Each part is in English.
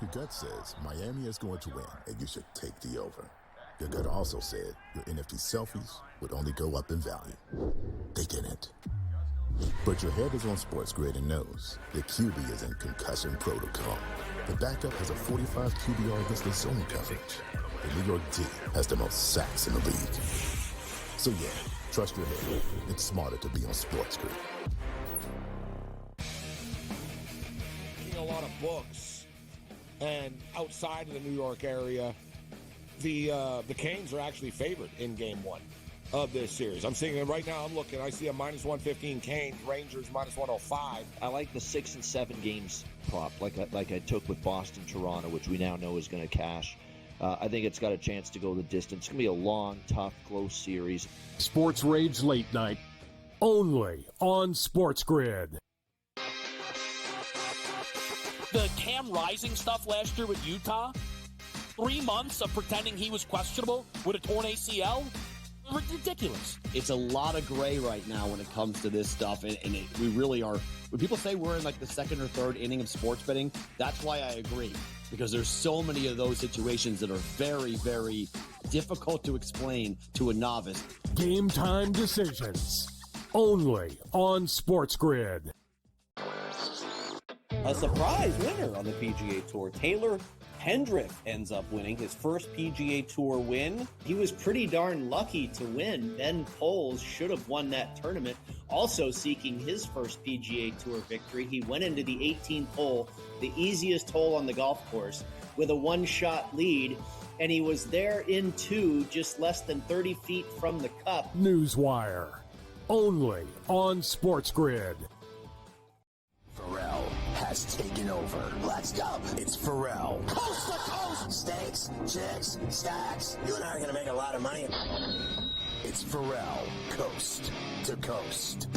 Your gut says Miami is going to win, and you should take the over. Your gut also said your NFT selfies would only go up in value. They didn't. But your head is on SportsGrid and knows the QB is in concussion protocol. The backup has a 45 QBR against the zone coverage. The New York D has the most sacks in the league. So yeah, trust your head. It's smarter to be on SportsGrid. A lot of books, and outside of the New York area, the Canes are actually favored in Game 1 of this series. I'm seeing it right now. I'm looking. I see a minus 115 Canes, Rangers minus 105. I like the 6 and 7 games prop, like I took with Boston, Toronto, which we now know is going to cash. I think it's got a chance to go the distance. It's going to be a long, tough, close series. Sports Rage Late Night, only on SportsGrid. The Cam Rising stuff last year with Utah, 3 months of pretending he was questionable with a torn ACL, ridiculous. It's a lot of gray right now when it comes to this stuff, and we really are. When people say we're in like the second or third inning of sports betting, that's why I agree, because there's so many of those situations that are very, very difficult to explain to a novice. Game time decisions, only on SportsGrid. A surprise winner on the PGA Tour. Taylor Pendrith ends up winning his first PGA Tour win. He was pretty darn lucky to win. Ben Poles should have won that tournament, also seeking his first PGA Tour victory. He went into the 18th hole, the easiest hole on the golf course, with a one-shot lead, and he was there in 2, just less than 30 feet from the cup. Newswire, only on SportsGrid. Ferrall has taken over. Let's go. It's Ferrall. Coast to coast. Steaks, chicks, stacks. You and I are going to make a lot of money. It's Ferrall. Coast to coast.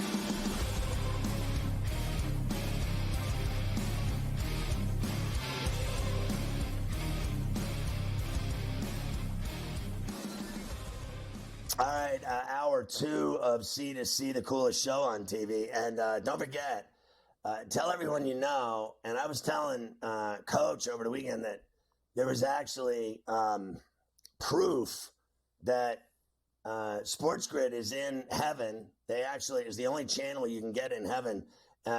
All right, hour 2 of C to C, the coolest show on TV. And don't forget, tell everyone you know, and I was telling Coach over the weekend that there was actually proof that SportsGrid is in heaven. They actually is the only channel you can get in heaven.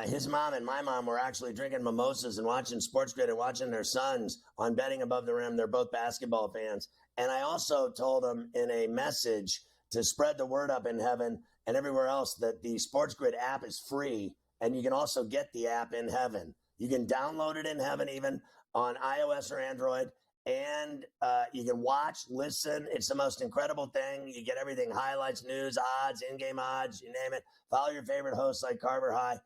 His mom and my mom were actually drinking mimosas and watching SportsGrid and watching their sons on Betting Above the Rim. They're both basketball fans. And I also told them in a message to spread the word up in heaven and everywhere else that the SportsGrid app is free. And you can also get the app in heaven. You can download it in heaven, even on iOS or Android. And you can watch, listen. It's the most incredible thing. You get everything, highlights, news, odds, in-game odds, you name it. Follow your favorite hosts like Carver High.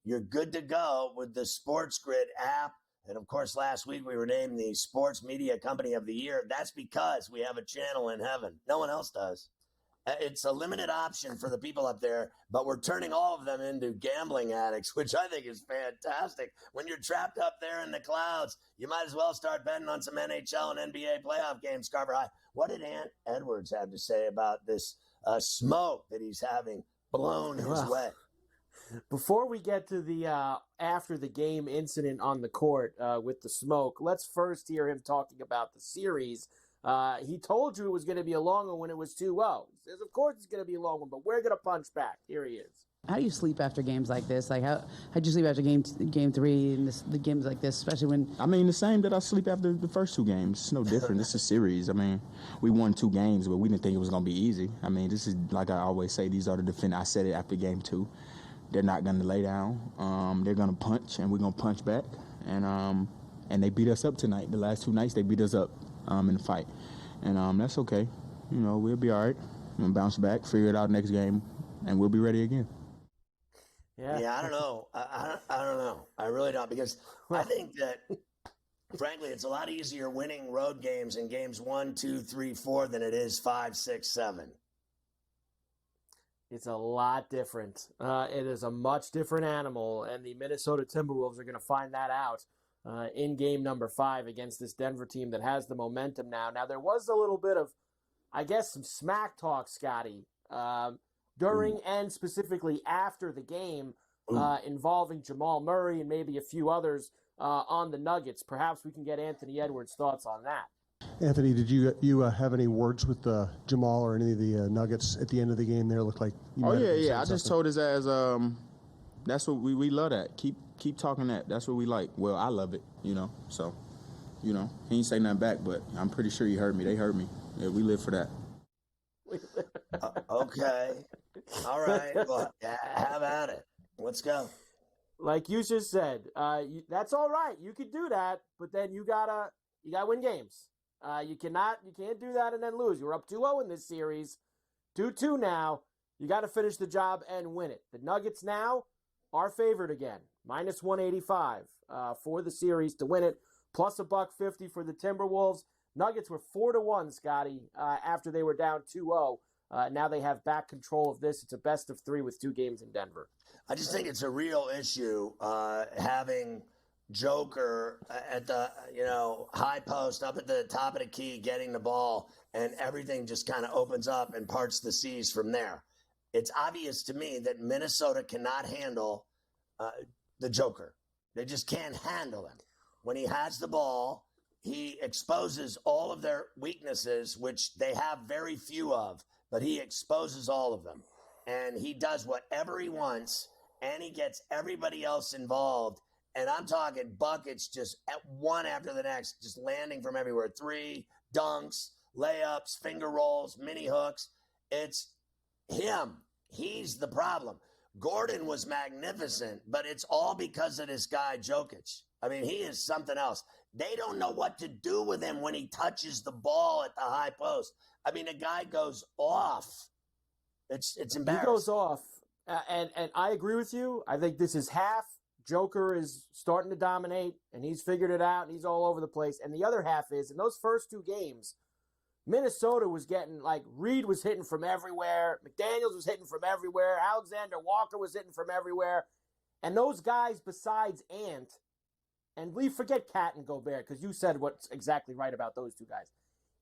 You're good to go with the SportsGrid app. And, of course, last week we were named the Sports Media Company of the Year. That's because we have a channel in heaven. No one else does. It's a limited option for the people up there, but we're turning all of them into gambling addicts, which I think is fantastic. When you're trapped up there in the clouds, you might as well start betting on some NHL and NBA playoff games, Carver High. What did Ant Edwards have to say about this smoke that he's having blown his way? Before we get to the after the game incident on the court with the smoke, let's first hear him talking about the series. He told you it was going to be a long one when it was 2-0. He says, of course it's going to be a long one, but we're going to punch back. Here he is. How do you sleep after games like this? Like, how'd you sleep after game 3 and the games like this, especially when... I mean, the same that I sleep after the first 2 games. It's no different. It's a series. I mean, we won 2 games, but we didn't think it was going to be easy. I mean, this is, like I always say, these are the defenders. I said it after game 2. They're not going to lay down. They're going to punch, and we're going to punch back. And they beat us up tonight. The last 2 nights, they beat us up in the fight. And that's okay. You know, we'll be all right. We'll bounce back, figure it out next game, and we'll be ready again. Yeah, I don't know. I don't know. I really don't, because I think that, frankly, it's a lot easier winning road games in games 1, 2, 3, 4 than it is 5, 6, 7. It's a lot different. It is a much different animal, and the Minnesota Timberwolves are going to find that out in game number 5 against this Denver team that has the momentum now. Now, there was a little bit of, I guess, some smack talk, Scotty, during and specifically after the game involving Jamal Murray and maybe a few others on the Nuggets. Perhaps we can get Anthony Edwards' thoughts on that. Anthony, did you have any words with Jamal or any of the Nuggets at the end of the game there? Looked like you I just told his ass that's what we love that. Keep talking that. That's what we like. Well, I love it, So, he ain't say nothing back, but I'm pretty sure he heard me. They heard me. Yeah, we live for that. Okay. All right. Well, have at it. Let's go. Like you just said, that's all right. You could do that, but then you gotta win games. You can't do that and then lose. You're up 2-0 in this series, 2-2 now. You got to finish the job and win it. The Nuggets now are favored again, minus 185 for the series to win it, plus $1.50 for the Timberwolves. Nuggets were 4-1, Scotty, after they were down 2-0. Now they have back control of this. It's a best of 3 with 2 games in Denver. I just think it's a real issue having Joker at the high post up at the top of the key getting the ball, and everything just kind of opens up and parts the seas from there. It's obvious to me that Minnesota cannot handle the Joker. They just can't handle him. When he has the ball, he exposes all of their weaknesses, which they have very few of, but he exposes all of them. And he does whatever he wants, and he gets everybody else involved. And I'm talking buckets just at one after the next, just landing from everywhere. 3 dunks, layups, finger rolls, mini hooks. It's him. He's the problem. Gordon was magnificent, but it's all because of this guy, Jokic. I mean, he is something else. They don't know what to do with him when he touches the ball at the high post. I mean, the guy goes off. It's embarrassing. He goes off, and I agree with you. I think this is half. Joker is starting to dominate, and he's figured it out, and he's all over the place. And the other half is, in those first 2 games, Minnesota was getting, Reed was hitting from everywhere. McDaniels was hitting from everywhere. Alexander Walker was hitting from everywhere. And those guys besides Ant, and we forget Cat and Gobert, because you said what's exactly right about those 2 guys.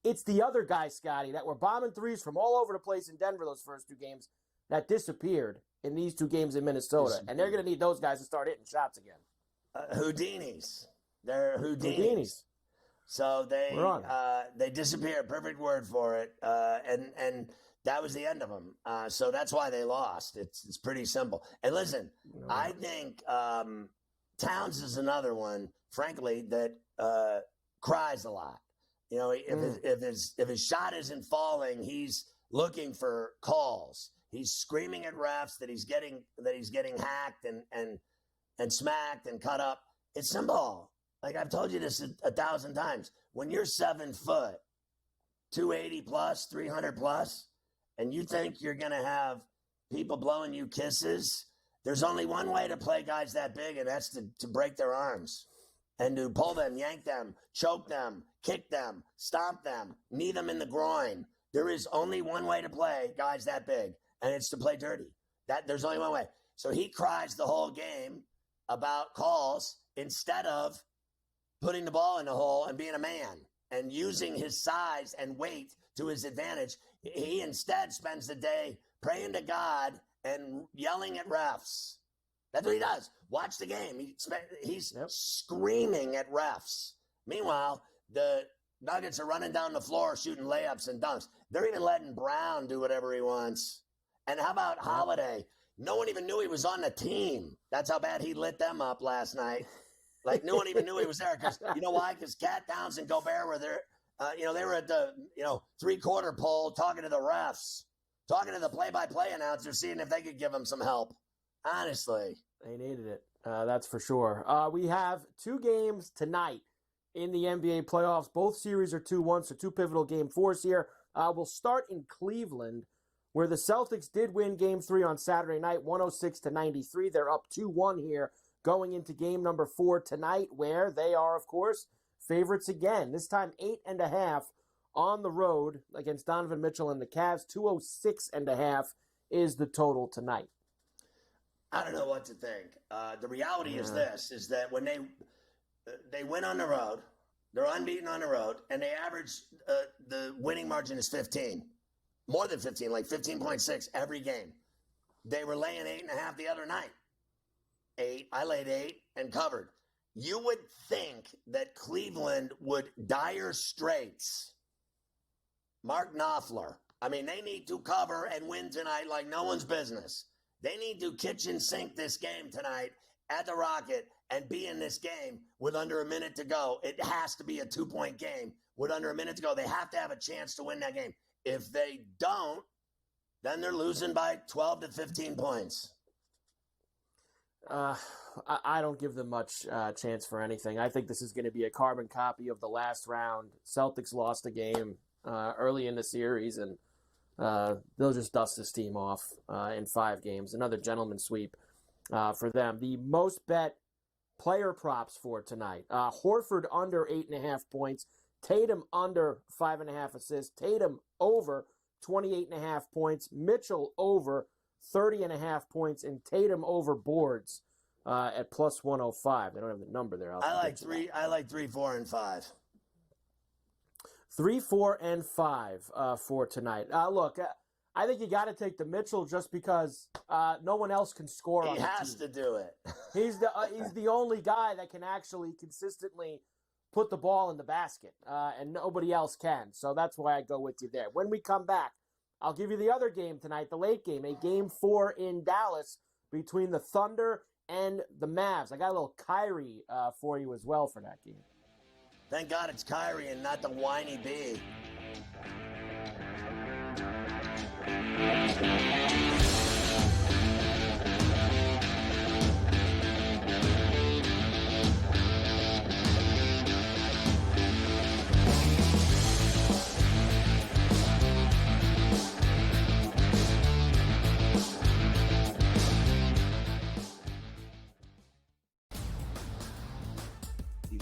It's the other guys, Scotty, that were bombing threes from all over the place in Denver those first 2 games that disappeared in these 2 games in Minnesota. And they're going to need those guys to start hitting shots again. Houdinis. They're Houdinis. So they disappeared. Perfect word for it. And that was the end of them. So that's why they lost. It's pretty simple. And listen, I think Towns is another one, frankly, that cries a lot. If his shot isn't falling, he's looking for calls. He's screaming at refs that he's getting hacked and smacked and cut up. It's simple. Like I've told you this 1,000 times. When you're 7 foot, 280 plus, 300 plus, and you think you're going to have people blowing you kisses, there's only one way to play guys that big, and that's to break their arms and to pull them, yank them, choke them, kick them, stomp them, knee them in the groin. There is only one way to play guys that big, and it's to play dirty. There's only one way. So he cries the whole game about calls instead of putting the ball in the hole and being a man and using his size and weight to his advantage. He instead spends the day praying to God and yelling at refs. That's what he does. Watch the game. He's screaming at refs. Meanwhile, the Nuggets are running down the floor shooting layups and dunks. They're even letting Brown do whatever he wants. And how about Holiday? No one even knew he was on the team. That's how bad he lit them up last night. Like, no one even knew he was there. Because you know why? Because Cat Downs and Gobert were there. They were at the, 3-quarter pole talking to the refs, talking to the play-by-play announcer, seeing if they could give him some help. Honestly. They needed it. That's for sure. We have 2 games tonight in the NBA playoffs. Both series are 2-1, so 2 pivotal game 4s here. We'll start in Cleveland, where the Celtics did win Game 3 on Saturday night, 106-93. They're up 2-1 here going into Game number 4 tonight, where they are, of course, favorites again. This time 8.5 on the road against Donovan Mitchell and the Cavs. 206.5 is the total tonight. I don't know what to think. The reality is this, is that when they win on the road, they're unbeaten on the road, and they average, the winning margin is 15. More than 15, like 15.6 every game. They were laying 8.5 the other night. 8. I laid 8 and covered. You would think that Cleveland would dire straits Mark Knopfler. I mean, they need to cover and win tonight like no one's business. They need to kitchen sink this game tonight at the Rocket and be in this game with under a minute to go. It has to be a 2-point game with under a minute to go. They have to have a chance to win that game. If they don't, then they're losing by 12 to 15 points. I don't give them much chance for anything. I think this is going to be a carbon copy of the last round. Celtics lost a game early in the series, and they'll just dust this team off in 5 games. Another gentleman's sweep for them. The most bet player props for tonight. Horford under 8.5 points. Tatum under 5.5 assists. Tatum over 28.5 points. Mitchell over 30.5 points. And Tatum over boards at plus 105. They don't have the number there. I like 3, 4, and 5. 3, 4, and 5 for tonight. Look, I think you got to take the Mitchell just because no one else can score on the team. He has to do it. He's the only guy that can actually consistently put the ball in the basket, and nobody else can. So that's why I go with you there. When we come back, I'll give you the other game tonight, the late game, a Game 4 in Dallas between the Thunder and the Mavs. I got a little Kyrie for you as well for that game. Thank God it's Kyrie and not the whiny bee.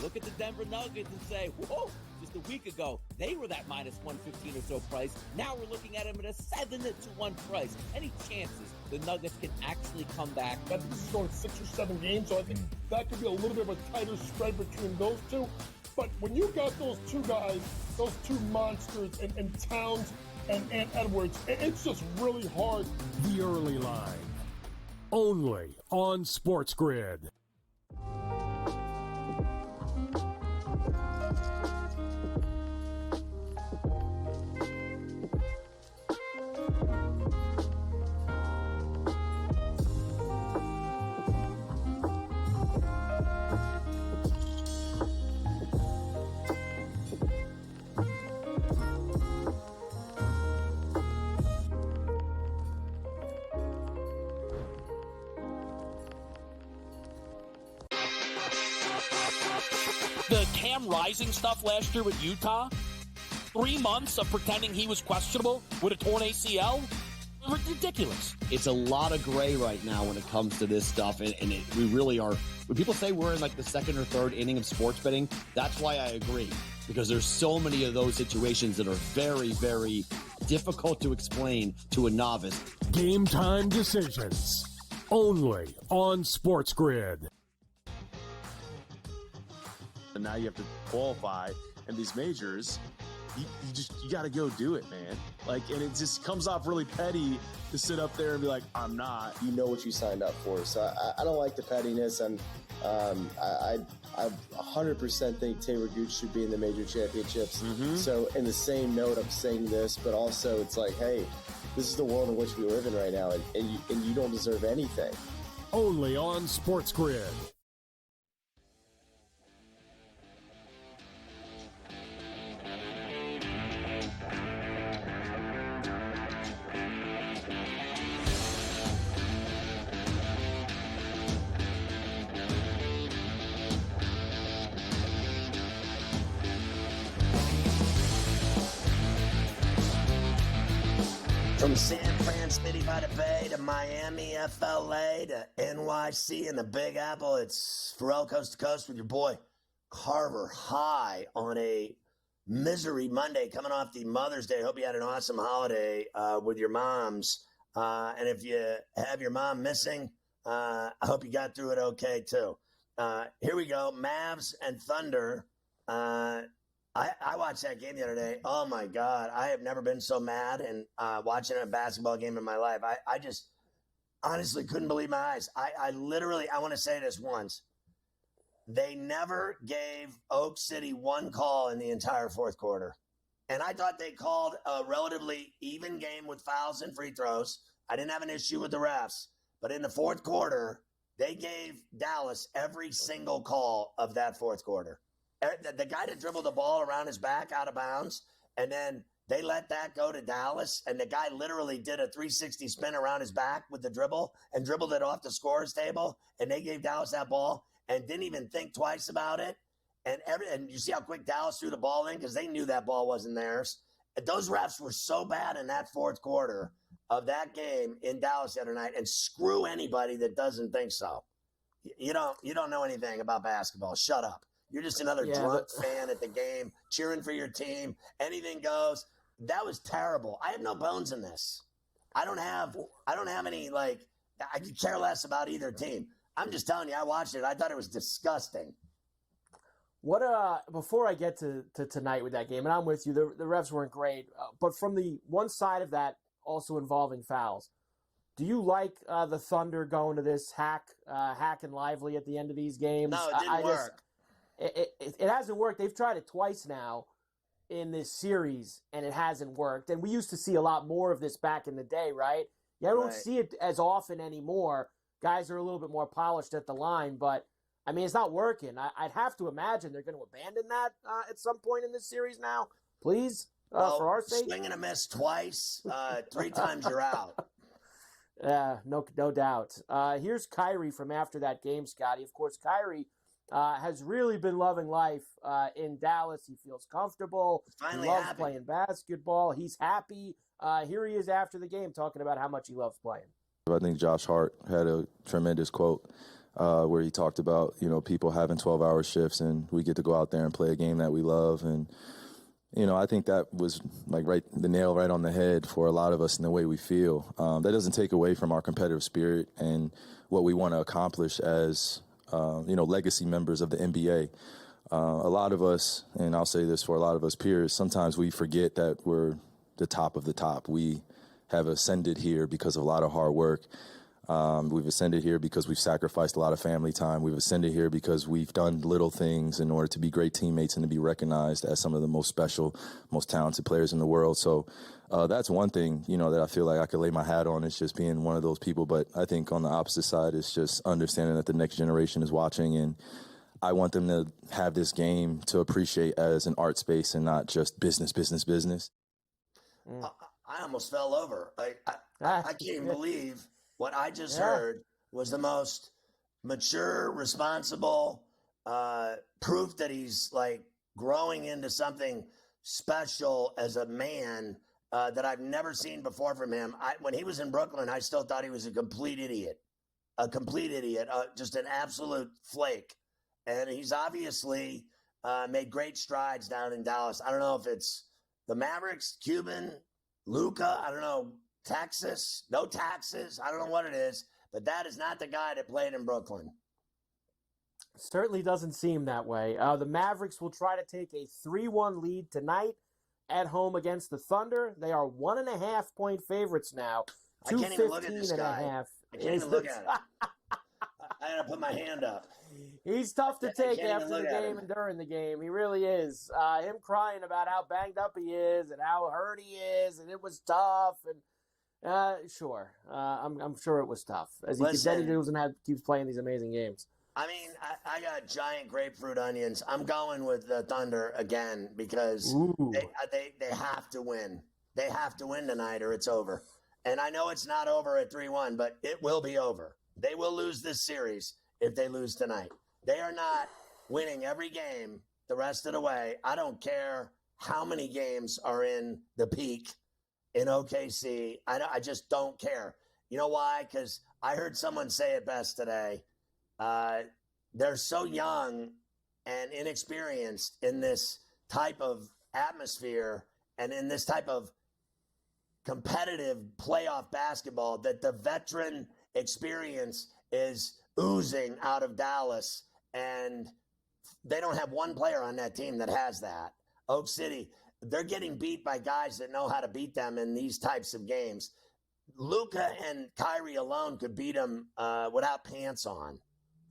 Look at the Denver Nuggets and say, whoa, just a week ago, they were that minus 115 or so price. Now we're looking at them at a 7-1 price. Any chances the Nuggets can actually come back? I think this is going 6 or 7 games, so I think that could be a little bit of a tighter spread between those two. But when you got those two guys, those two monsters, and Towns and Edwards, it's just really hard. The early line, only on SportsGrid. The Cam Rising stuff last year with Utah, 3 months of pretending he was questionable with a torn ACL, ridiculous. It's a lot of gray right now when it comes to this stuff, and we really are. When people say we're in like the second or third inning of sports betting, that's why I agree, because there's so many of those situations that are very, very difficult to explain to a novice. Game time decisions, only on SportsGrid. And now you have to qualify in these majors. You got to go do it, man. Like, and it just comes off really petty to sit up there and be like, I'm not. You know what you signed up for. So I don't like the pettiness, and I 100% think Taylor Gooch should be in the major championships. Mm-hmm. So in the same note, I'm saying this, but also it's like, hey, this is the world in which we live in right now, and you don't deserve anything. Only on SportsGrid. From San Fran City by the Bay to Miami, FLA to NYC and the Big Apple, it's Ferrall Coast to Coast with your boy Carver High on a misery Monday coming off the Mother's Day. Hope you had an awesome holiday with your moms. And if you have your mom missing, I hope you got through it okay too. Here we go. Mavs and Thunder. I watched that game the other day. Oh, my God. I have never been so mad and watching a basketball game in my life. I just honestly couldn't believe my eyes. I literally, I want to say this once. they never gave Oak City one call in the entire fourth quarter. And I thought they called a relatively even game with fouls and free throws. I didn't have an issue with the refs. But in the fourth quarter, they gave Dallas every single call of that fourth quarter. The guy that dribbled the ball around his back out of bounds, and then they let that go to Dallas, and the guy literally did a 360 spin around his back with the dribble and dribbled it off the scorer's table, and they gave Dallas that ball and didn't even think twice about it. And you see how quick Dallas threw the ball in because they knew that ball wasn't theirs. Those refs were so bad in that fourth quarter of that game in Dallas the other night, and screw anybody that doesn't think so. You don't know anything about basketball. Shut up. You're just another drunk fan at the game, cheering for your team. Anything goes. That was terrible. I have no bones in this. I don't have any, I could care less about either team. I'm just telling you, I watched it. I thought it was disgusting. Before I get to tonight with that game, and I'm with you, the refs weren't great, but from the one side of that, also involving fouls, do you like the Thunder going to this hack and lively at the end of these games? No, it didn't work. It hasn't worked. They've tried it twice now in this series, and it hasn't worked. And we used to see a lot more of this back in the day, right? You don't see it as often anymore. Guys are a little bit more polished at the line, but I mean, it's not working. I'd have to imagine they're going to abandon that at some point in this series now. Please, for our sake. Swing and a miss twice, 3 times you're out. No doubt. Here's Kyrie from after that game, Scotty. Of course, Kyrie has really been loving life in Dallas. He feels comfortable. Finally he loves happy. playing basketball. He's happy. Here he is after the game talking about how much he loves playing. I think Josh Hart had a tremendous quote where he talked about, people having 12-hour shifts, and we get to go out there and play a game that we love. And, I think that was the nail right on the head for a lot of us in the way we feel. That doesn't take away from our competitive spirit and what we want to accomplish as, legacy members of the NBA. A lot of us, and I'll say this for a lot of us peers, sometimes we forget that we're the top of the top. We have ascended here because of a lot of hard work. We've ascended here because we've sacrificed a lot of family time. We've ascended here because we've done little things in order to be great teammates and to be recognized as some of the most special, most talented players in the world. So that's one thing, that I feel like I could lay my hat on. It's just being one of those people. But I think on the opposite side, it's just understanding that the next generation is watching, and I want them to have this game to appreciate as an art space and not just business. I almost fell over. I can't even believe what I just heard was the most mature, responsible proof that he's growing into something special as a man that I've never seen before from him. When he was in Brooklyn, I still thought he was a complete idiot, just an absolute flake. And he's obviously made great strides down in Dallas. I don't know if it's the Mavericks, Cuban, Luka, I don't know, Texas, no taxes. I don't know what it is, but that is not the guy that played in Brooklyn. Certainly doesn't seem that way. The Mavericks will try to take a 3-1 lead tonight at home against the Thunder. They are 1.5-point favorites now. I can't even look at this guy. I can't even look at it. I had to put my hand up. He's tough to take after the game and during the game. He really is. Him crying about how banged up he is and how hurt he is, and it was tough. And sure, I'm sure it was tough. As he keeps playing these amazing games. I mean, I got giant grapefruit onions. I'm going with the Thunder again because they have to win. They have to win tonight or it's over. And I know it's not over at 3-1, but it will be over. They will lose this series if they lose tonight. They are not winning every game the rest of the way. I don't care how many games are in the peak in OKC. I just don't care. You know why? Because I heard someone say it best today. They're so young and inexperienced in this type of atmosphere and in this type of competitive playoff basketball that the veteran experience is oozing out of Dallas, and they don't have one player on that team that has that. Oak City, they're getting beat by guys that know how to beat them in these types of games. Luka and Kyrie alone could beat them without pants on.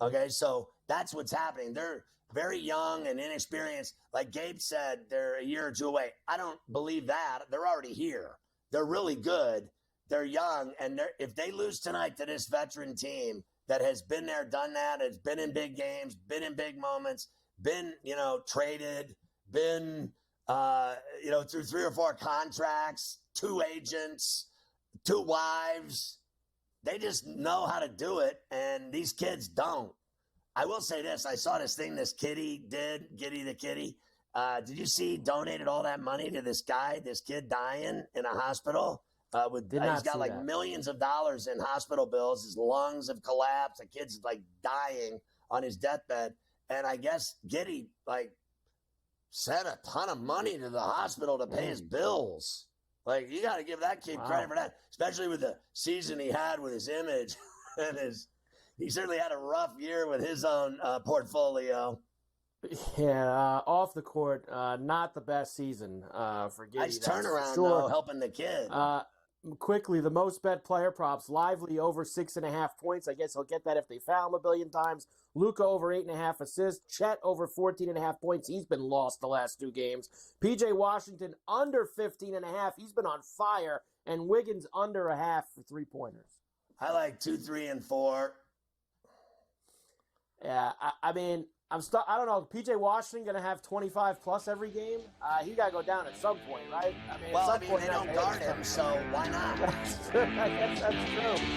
Okay, so that's what's happening. They're very young and inexperienced. Like Gabe said, they're a year or two away. I don't believe that. They're already here. They're really good. They're young. And if they lose tonight to this veteran team that has been there, done that, has been in big games, been in big moments, been, traded, been, through 3 or 4 contracts, 2 agents, 2 wives. They just know how to do it, and these kids don't. I will say this. I saw this thing this kitty did, Giddy the kitty. Did you see he donated all that money to this kid dying in a hospital? He's got like millions of dollars in hospital bills. His lungs have collapsed. The kid's like dying on his deathbed. And I guess Giddy sent a ton of money to the hospital to pay his bills. Like, you got to give that kid credit for that, especially with the season he had with his image. And he certainly had a rough year with his own portfolio. Yeah, off the court, not the best season for Giddy. Nice turnaround, though, helping the kid. Quickly, the most bet player props, Lively over 6.5 points. I guess he'll get that if they foul him a billion times. Luka over 8.5 assists. Chet over 14.5 points. He's been lost the last 2 games. PJ Washington under 15.5. He's been on fire. And Wiggins under a half for 3-pointers. I like 2, 3, and 4. Yeah, I mean, I don't know. PJ Washington going to have 25 plus every game? He got to go down at some point, right? They don't guard him, so why not? I guess that's true.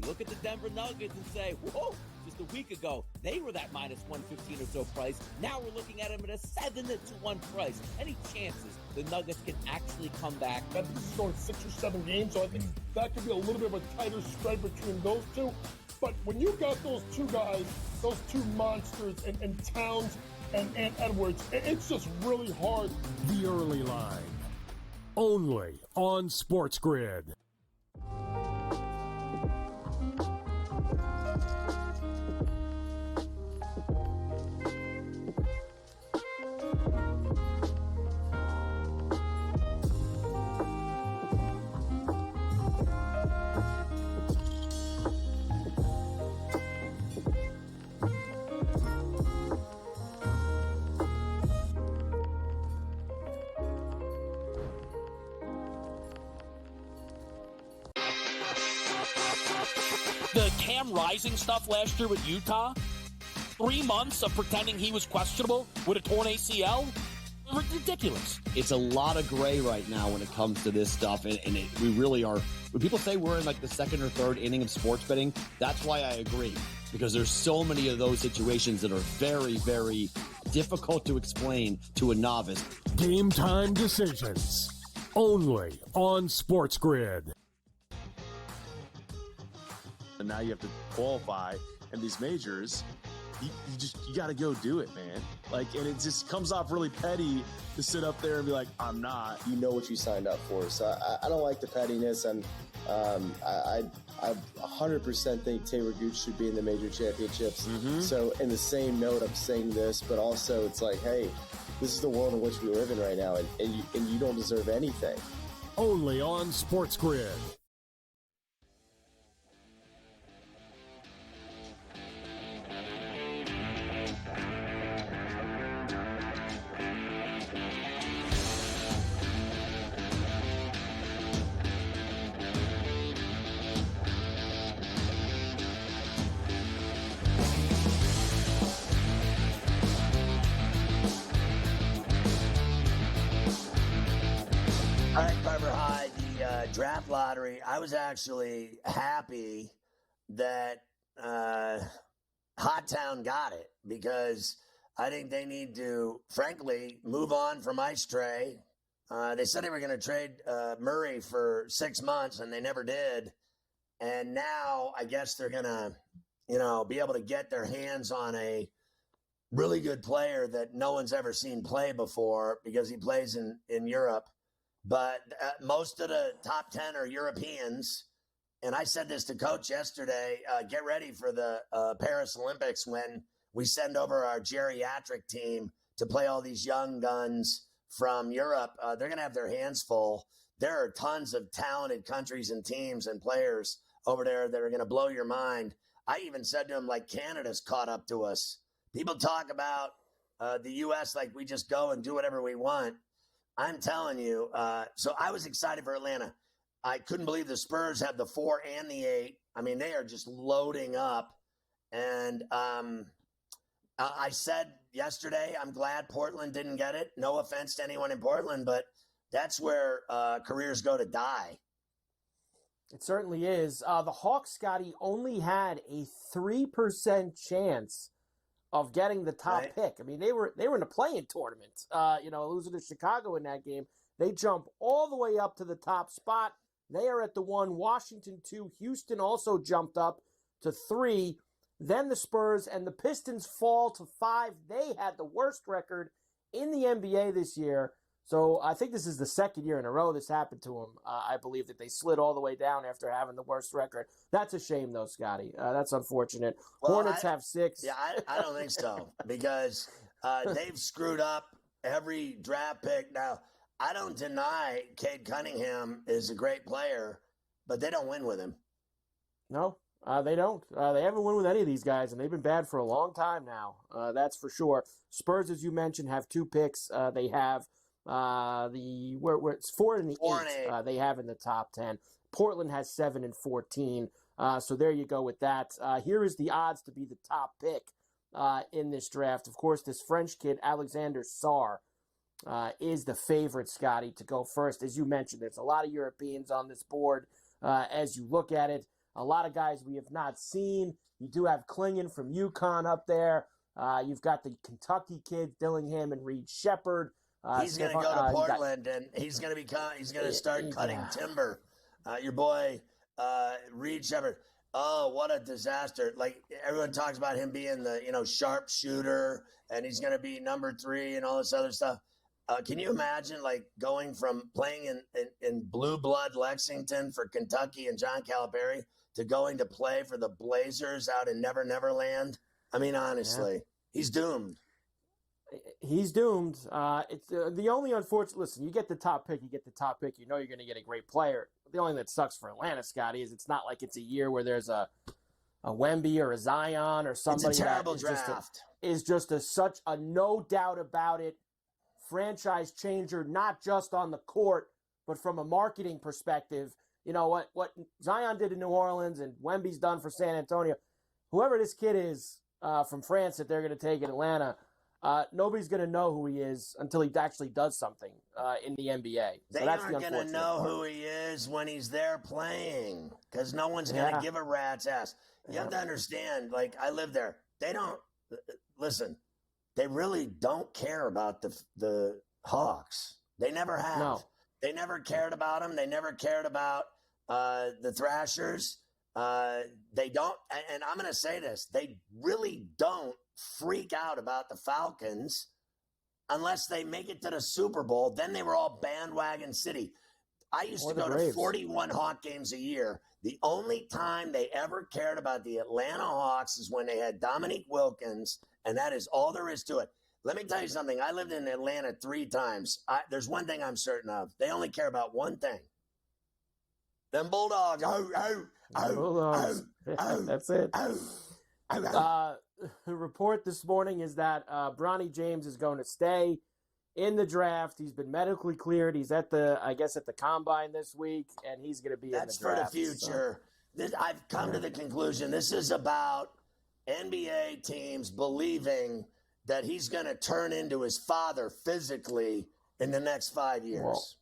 Look at the Denver Nuggets and say, whoa, just a week ago, they were that minus 115 or so price. Now we're looking at them at a 7-1 price. Any chances the Nuggets can actually come back? This is going 6 or 7 games, so I think that could be a little bit of a tighter spread between those two. But when you got those 2 guys, those 2 monsters, and Towns and Edwards, it's just really hard. The early line, only on SportsGrid. The Cam Rising stuff last year with Utah, 3 months of pretending he was questionable with a torn ACL, ridiculous. It's a lot of gray right now when it comes to this stuff, and we really are. When people say we're in like the 2nd or 3rd inning of sports betting, that's why I agree, because there's so many of those situations that are very, very difficult to explain to a novice. Game time decisions, only on SportsGrid. And now you have to qualify, and these majors, you got to go do it, man. And it just comes off really petty to sit up there and be like, I'm not. You know what you signed up for. So I don't like the pettiness, and I 100% think Taylor Gooch should be in the major championships. Mm-hmm. So in the same note, I'm saying this, but also it's like, hey, this is the world in which we live in right now, and you don't deserve anything. Only on SportsGrid. All right, Carver High, the draft lottery. I was actually happy that Hot Town got it, because I think they need to, frankly, move on from Ice Tray. They said they were going to trade Murray for 6 months, and they never did. And now I guess they're going to, be able to get their hands on a really good player that no one's ever seen play before, because he plays in Europe. but most of the top 10 are Europeans. And I said this to Coach yesterday, get ready for the Paris Olympics when we send over our geriatric team to play all these young guns from Europe. They're going to have their hands full. There are tons of talented countries and teams and players over there that are going to blow your mind. I even said to him, like, Canada's caught up to us. People talk about the U.S. like we just go and do whatever we want. I'm telling you. So I was excited for Atlanta. I couldn't believe the Spurs had the 4 and the 8. I mean, they are just loading up. And I said yesterday, I'm glad Portland didn't get it. No offense to anyone in Portland, but that's where careers go to die. It certainly is. The Hawks, Scotty, only had a 3% chance of getting the top pick. I mean, they were in a play-in tournament. Losing to Chicago in that game, they jump all the way up to the top spot. They are at the 1, Washington 2, Houston also jumped up to 3. Then the Spurs and the Pistons fall to 5. They had the worst record in the NBA this year. So I think this is the second year in a row this happened to them. I believe that they slid all the way down after having the worst record. That's a shame, though, Scotty. That's unfortunate. Well, Hornets have 6. Yeah, I don't think so because they've screwed up every draft pick. Now, I don't deny Cade Cunningham is a great player, but they don't win with him. No, they don't. They haven't won with any of these guys, and they've been bad for a long time now. That's for sure. Spurs, as you mentioned, have 2 picks. They have it's 4 and the 8. They have in the top 10. Portland has 7 and 14. So there you go with that. Here is the odds to be the top pick in this draft. Of course, this French kid, Alexander Sarr, is the favorite, Scotty, to go first. As you mentioned, there's a lot of Europeans on this board. As you look at it, a lot of guys we have not seen. You do have Klingon from UConn up there. You've got the Kentucky kids, Dillingham and Reed Shepherd. He's going to go to Portland, and he's going to start cutting timber. Your boy, Reed Shepherd. Oh, what a disaster. Like, everyone talks about him being the, sharpshooter, and he's going to be number 3 and all this other stuff. Can you imagine, like, going from playing in blue blood Lexington for Kentucky and John Calipari to going to play for the Blazers out in Never Never Land? I mean, honestly, he's doomed. He's doomed. It's the only unfortunate. Listen, you get the top pick. You know you're going to get a great player. The only thing that sucks for Atlanta, Scotty, is it's not like it's a year where there's a Wemby or a Zion or somebody. It's a terrible that draft. Is just such a no doubt about it franchise changer, not just on the court, but from a marketing perspective. You know what Zion did in New Orleans and Wemby's done for San Antonio. Whoever this kid is from France that they're going to take in Atlanta. Nobody's going to know who he is until he actually does something in the NBA. So they aren't going to know who he is when he's there playing because no one's going to give a rat's ass. You have to understand, like, I live there. They don't – listen, they really don't care about the Hawks. They never have. No. They never cared about them. They never cared about the Thrashers. They don't – and I'm going to say this. They really don't freak out about the Falcons unless they make it to the Super Bowl. Then they were all bandwagon city. I used to go to 41 Hawk games a year. The only time they ever cared about the Atlanta Hawks is when they had Dominique Wilkins, and that is all there is to it. Let me tell you something. I lived in Atlanta 3 times. There's one thing I'm certain of. They only care about one thing. Them Bulldogs. Bulldogs. That's it. The report this morning is that Bronny James is going to stay in the draft. He's been medically cleared. He's at the combine this week, and he's going to be in the draft. That's for the future. So. I've come to the conclusion this is about NBA teams believing that he's going to turn into his father physically in the next 5 years.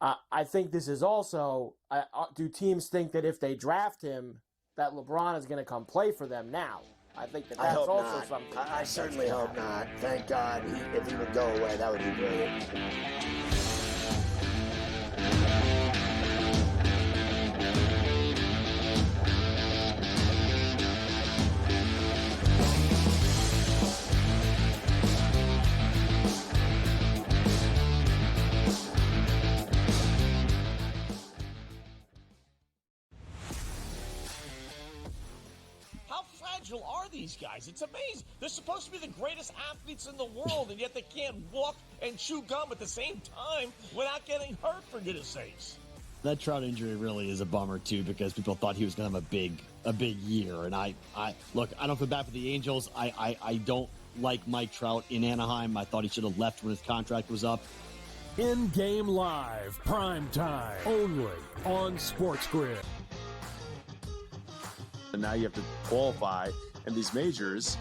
Well, I think this is also do teams think that if they draft him that LeBron is going to come play for them now? I think that's also not. something. I certainly hope not. Thank God. If he would go away, that would be brilliant. dimensional are these guys? It's amazing. They're supposed to be the greatest athletes in the world, and yet they can't walk and chew gum at the same time without getting hurt, for goodness sakes. That Trout injury really is a bummer too, because people thought he was going to have a big year. And I look, I don't feel bad for the Angels. I don't like Mike Trout in Anaheim. I thought he should have left when his contract was up. In-game live, prime time, only on SportsGrid. And now you have to qualify in these majors.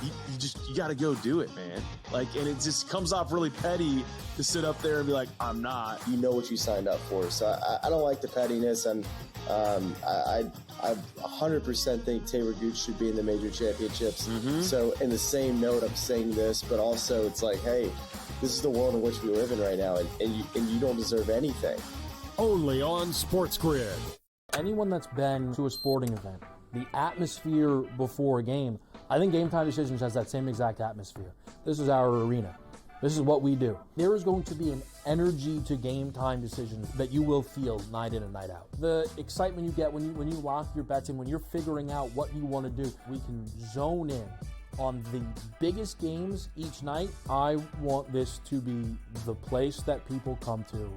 You got to go do it, man. Like, and it just comes off really petty to sit up there and be like, I'm not. You know what you signed up for. So I don't like the pettiness, and I 100% think Taylor Gooch should be in the major championships. So in the same note, I'm saying this, but also it's like, hey, this is the world in which we live in right now, and you don't deserve anything. Only on SportsGrid. Anyone that's been to a sporting event, the atmosphere before a game, I think Game Time Decisions has that same exact atmosphere. This is our arena. This is what we do. There is going to be an energy to Game Time Decisions that you will feel night in and night out. The excitement you get when you lock your bets in, when you're figuring out what you want to do, we can zone in on the biggest games each night. I want this to be the place that people come to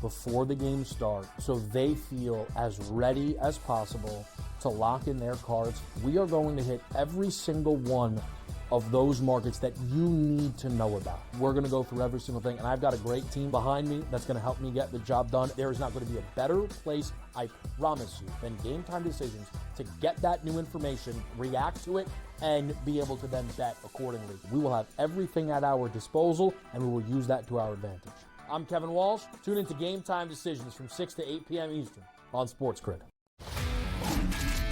before the games start so they feel as ready as possible to lock in their cards. We are going to hit every single one of those markets that you need to know about. We're going to go through every single thing, and I've got a great team behind me that's going to help me get the job done. There is not going to be a better place, I promise you, than Game Time Decisions to get that new information, react to it, and be able to then bet accordingly. We will have everything at our disposal, and we will use that to our advantage. I'm Kevin Walsh. Tune into Game Time Decisions from 6 to 8 p.m. Eastern on SportsGrid.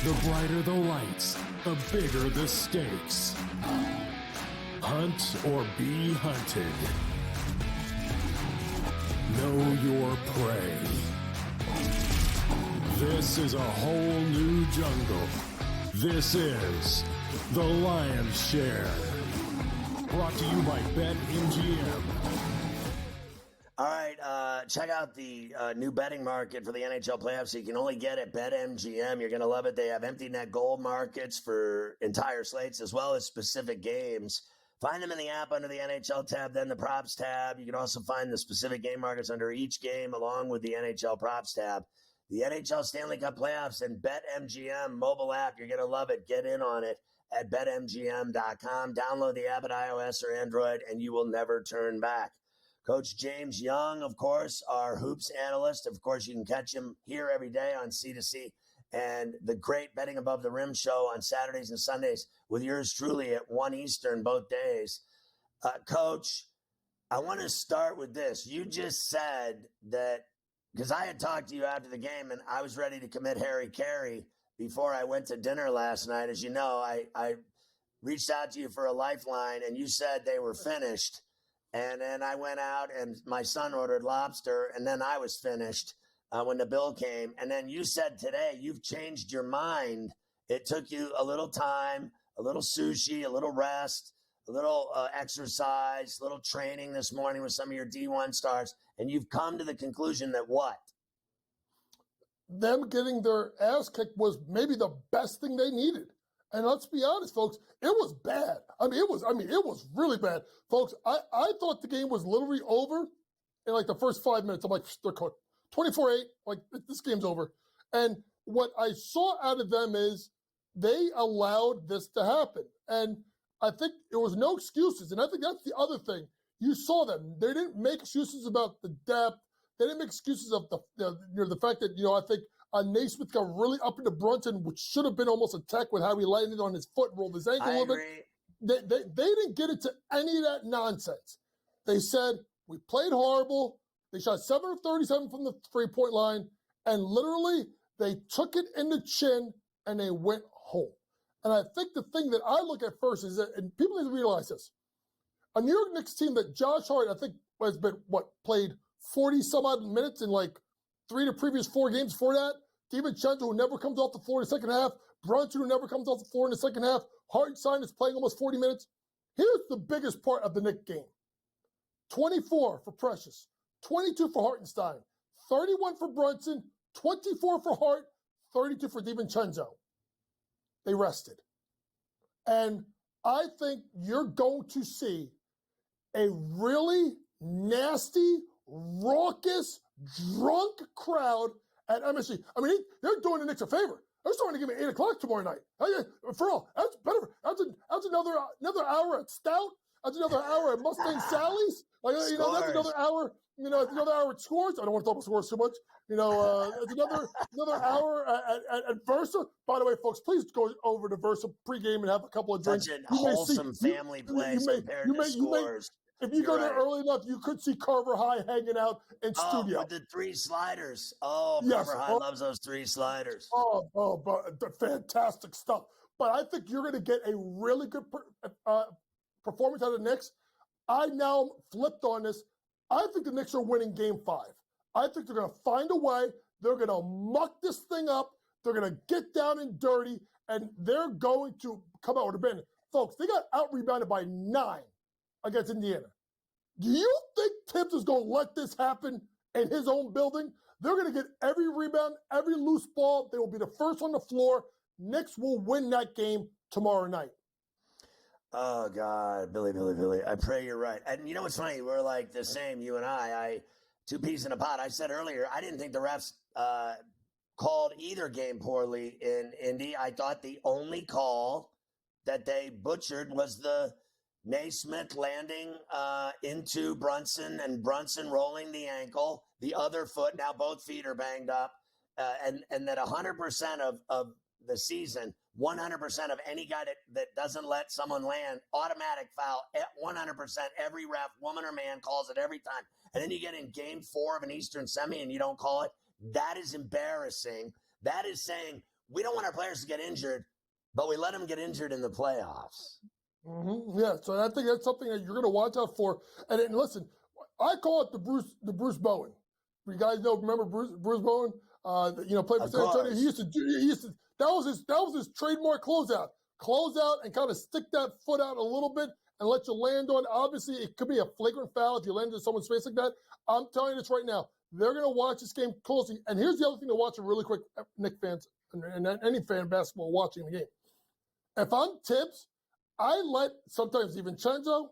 The brighter the lights, the bigger the stakes. Hunt or be hunted. Know your prey. This is a whole new jungle. This is The Lion's Share. Brought to you by BetMGM. All right, check out the new betting market for the NHL playoffs. You can only get at BetMGM. You're going to love it. They have empty net goal markets for entire slates as well as specific games. Find them in the app under the NHL tab, then the props tab. You can also find the specific game markets under each game along with the NHL props tab. The NHL Stanley Cup playoffs and BetMGM mobile app. You're going to love it. Get in on it at BetMGM.com. Download the app at iOS or Android, and you will never turn back. Coach James Young, of course, our hoops analyst. Of course, you can catch him here every day on C2C and the great Betting Above the Rim show on Saturdays and Sundays with yours truly at 1 Eastern both days. Coach, I want to start with this. You just said that, because I had talked to you after the game and I was ready to commit Harry Carey before I went to dinner last night. As you know, I reached out to you for a lifeline and you said they were finished. And then I went out and my son ordered lobster, and then I was finished when the bill came. And then you said today you've changed your mind. It took you a little time, a little sushi, a little rest, a little exercise, a little training this morning with some of your D1 stars, and you've come to the conclusion that what? Them getting their ass kicked was maybe the best thing they needed. And let's be honest, folks, it was bad. It was really bad. Folks, I thought the game was literally over in like the first 5 minutes. I'm like, they're cooked. 24-8, like this game's over. And what I saw out of them is they allowed this to happen. And I think there was no excuses. And I think that's the other thing. You saw them. They didn't make excuses about the depth. They didn't make excuses of the fact that, I think Naismith got really up into Brunson, which should have been almost a tech with how he landed on his foot, rolled his ankle a little bit. They didn't get into any of that nonsense. They said, we played horrible. They shot 7 of 37 from the three-point line, and literally they took it in the chin and they went home. And I think the thing that I look at first is that, and people need to realize this, a New York Knicks team that Josh Hart, I think, has been, played 40-some-odd minutes in like 3 of the previous 4 games before that. DiVincenzo, who never comes off the floor in the second half. Brunson, who never comes off the floor in the second half. Hartenstein is playing almost 40 minutes. Here's the biggest part of the Knicks game. 24 for Precious, 22 for Hartenstein, 31 for Brunson, 24 for Hart, 32 for DiVincenzo. They rested. And I think you're going to see a really nasty, raucous, drunk crowd at MSG. I mean, they're doing the Knicks a favor. They're starting to give me 8 o'clock tomorrow night. Ferrall, that's better. That's another hour at Stout. That's another hour at Mustang Sally's. That's another hour. It's another hour at Scores. I don't want to talk about Scores too much. It's another hour at Versa. By the way, folks, please go over to Versa pregame and have a couple of drinks. Such a wholesome family place compared to Scores. If you go there early enough, you could see Carver High hanging out in studio. With the 3 sliders. Oh, yes. Carver High loves those 3 sliders. But fantastic stuff. But I think you're going to get a really good performance out of the Knicks. I now flipped on this. I think the Knicks are winning Game 5. I think they're going to find a way. They're going to muck this thing up. They're going to get down and dirty, and they're going to come out with a bend. Folks, they got out-rebounded by 9 against Indiana. Do you think Tibbs is going to let this happen in his own building? They're going to get every rebound, every loose ball. They will be the first on the floor. Knicks will win that game tomorrow night. Oh, God, Billy. I pray you're right. And you know what's funny? We're like the same, you and I. 2 peas in a pod. I said earlier, I didn't think the refs called either game poorly in Indy. I thought the only call that they butchered was the Naismith landing into Brunson and Brunson rolling the ankle, the other foot. Now both feet are banged up. And that 100% of the season, 100% of any guy that doesn't let someone land, automatic foul at 100%. Every ref, woman or man, calls it every time. And then you get in Game 4 of an Eastern semi and you don't call it. That is embarrassing. That is saying we don't want our players to get injured, but we let them get injured in the playoffs. Mm-hmm. Yeah, so I think that's something that you're going to watch out for. And listen, I call it the Bruce Bowen. You guys remember Bruce Bowen? Played for San Antonio. He used to. That was his trademark closeout. Close out and kind of stick that foot out a little bit and let you land on. Obviously, it could be a flagrant foul if you land in someone's face like that. I'm telling you this right now. They're going to watch this game closely. And here's the other thing to watch really quick, Knicks fans and any fan of basketball watching the game. If I'm Tibbs, I let sometimes even Chenzo,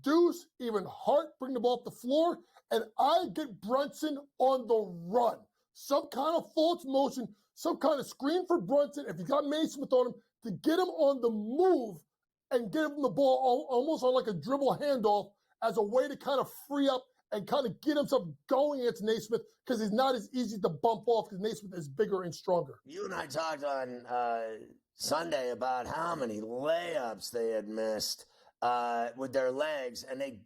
Deuce, even Hart bring the ball up the floor, and I get Brunson on the run. Some kind of false motion, some kind of screen for Brunson, if you got Naismith on him, to get him on the move and give him the ball almost on like a dribble handoff as a way to kind of free up and kind of get himself going against Naismith because he's not as easy to bump off because Naismith is bigger and stronger. You and I talked on Sunday about how many layups they had missed with their legs, and they